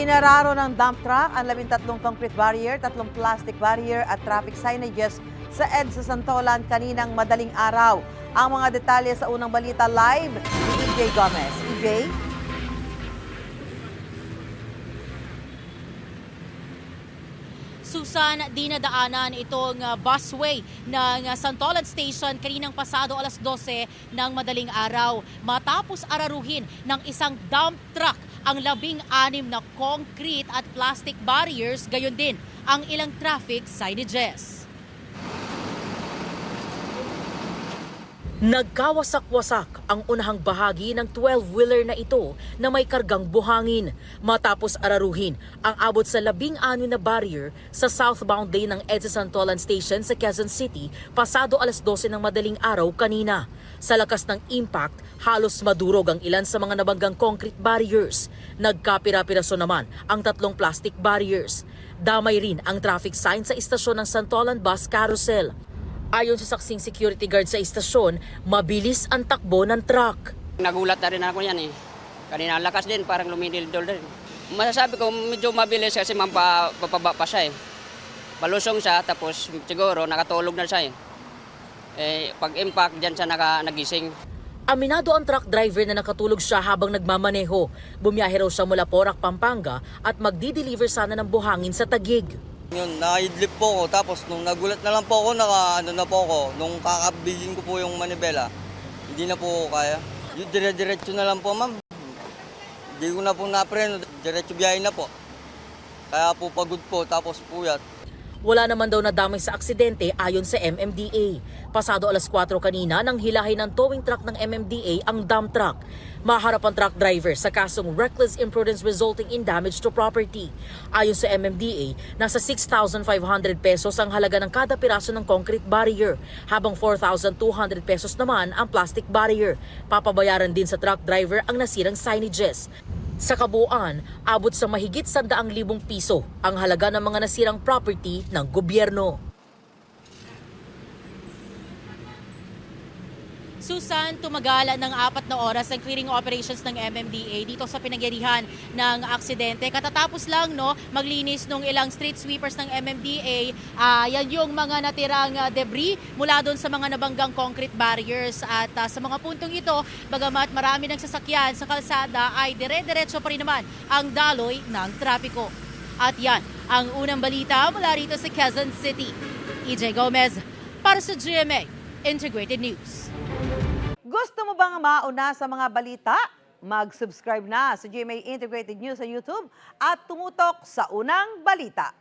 Winararo ng dump truck ang 13 concrete barrier, 3 plastic barrier at traffic signages sa EDSA Santolan kaninang madaling araw. Ang mga detalye sa unang balita live ni EJ Gomez. EJ? Susan, dinadaanan itong busway ng Santolan Station kaninang pasado alas 12 ng madaling araw. Matapos araruhin ng isang dump truck ang 16 na concrete at plastic barriers, gayon din ang ilang traffic signages. Nagkawasak-wasak ang unahang bahagi ng 12-wheeler na ito na may kargang buhangin matapos araruhin ang abot sa 16 na barrier sa southbound lane ng EDSA Santolan Station sa Quezon City pasado alas 12 ng madaling araw kanina. Sa lakas ng impact, halos madurog ang ilan sa mga nabanggang concrete barriers. Nagkapira-piraso naman ang 3 plastic barriers. Damay rin ang traffic sign sa istasyon ng Santolan Bus Carousel. Ayon sa saksing security guard sa istasyon, mabilis ang takbo ng truck. Nagulat na rin ako yan eh. Kanina ang lakas din, parang lumidildol din. Masasabi ko medyo mabilis kasi mapababa pa siya eh. Palusong siya tapos siguro nakatulog na siya eh. Pag impact dyan siya nagising. Aminado ang truck driver na nakatulog siya habang nagmamaneho. Bumiyahe raw siya mula Porac, Pampanga at magdi-deliver sana ng buhangin sa Taguig. Yun, nakaidlip po ako. Tapos nung nagulat na lang po ako, na po ako. Nung kakabigin ko po yung manibela, hindi na po ako kaya. Yung dire-diretso na lang po, ma'am. Hindi ko na po napreno. Diretso biyahe na po. Kaya po pagod po, tapos puyat. Wala naman daw nadamay sa aksidente ayon sa MMDA. Pasado alas 4 kanina nang hilahin ng towing truck ng MMDA ang dump truck. Maharap ang truck driver sa kasong reckless imprudence resulting in damage to property. Ayon sa MMDA, nasa 6,500 pesos ang halaga ng kada piraso ng concrete barrier, habang 4,200 pesos naman ang plastic barrier. Papabayaran din sa truck driver ang nasirang signages. Sa kabuuan, abot sa mahigit 100,000 piso ang halaga ng mga nasirang property ng gobyerno. Susan, tumagalan ng 4 na oras ang clearing operations ng MMDA dito sa pinangyarihan ng aksidente. Katatapos lang maglinis ng ilang street sweepers ng MMDA. Yan yung mga natirang debris mula doon sa mga nabanggang concrete barriers. At sa mga puntong ito, bagamat marami ng sasakyan sa kalsada, ay dire-diretso pa rin naman ang daloy ng trapiko. At yan ang unang balita mula rito sa Quezon City. EJ Gomez para sa GMA Integrated News. Gusto mo bang mauna sa mga balita? Mag-subscribe na sa GMA Integrated News sa YouTube at tumutok sa unang balita.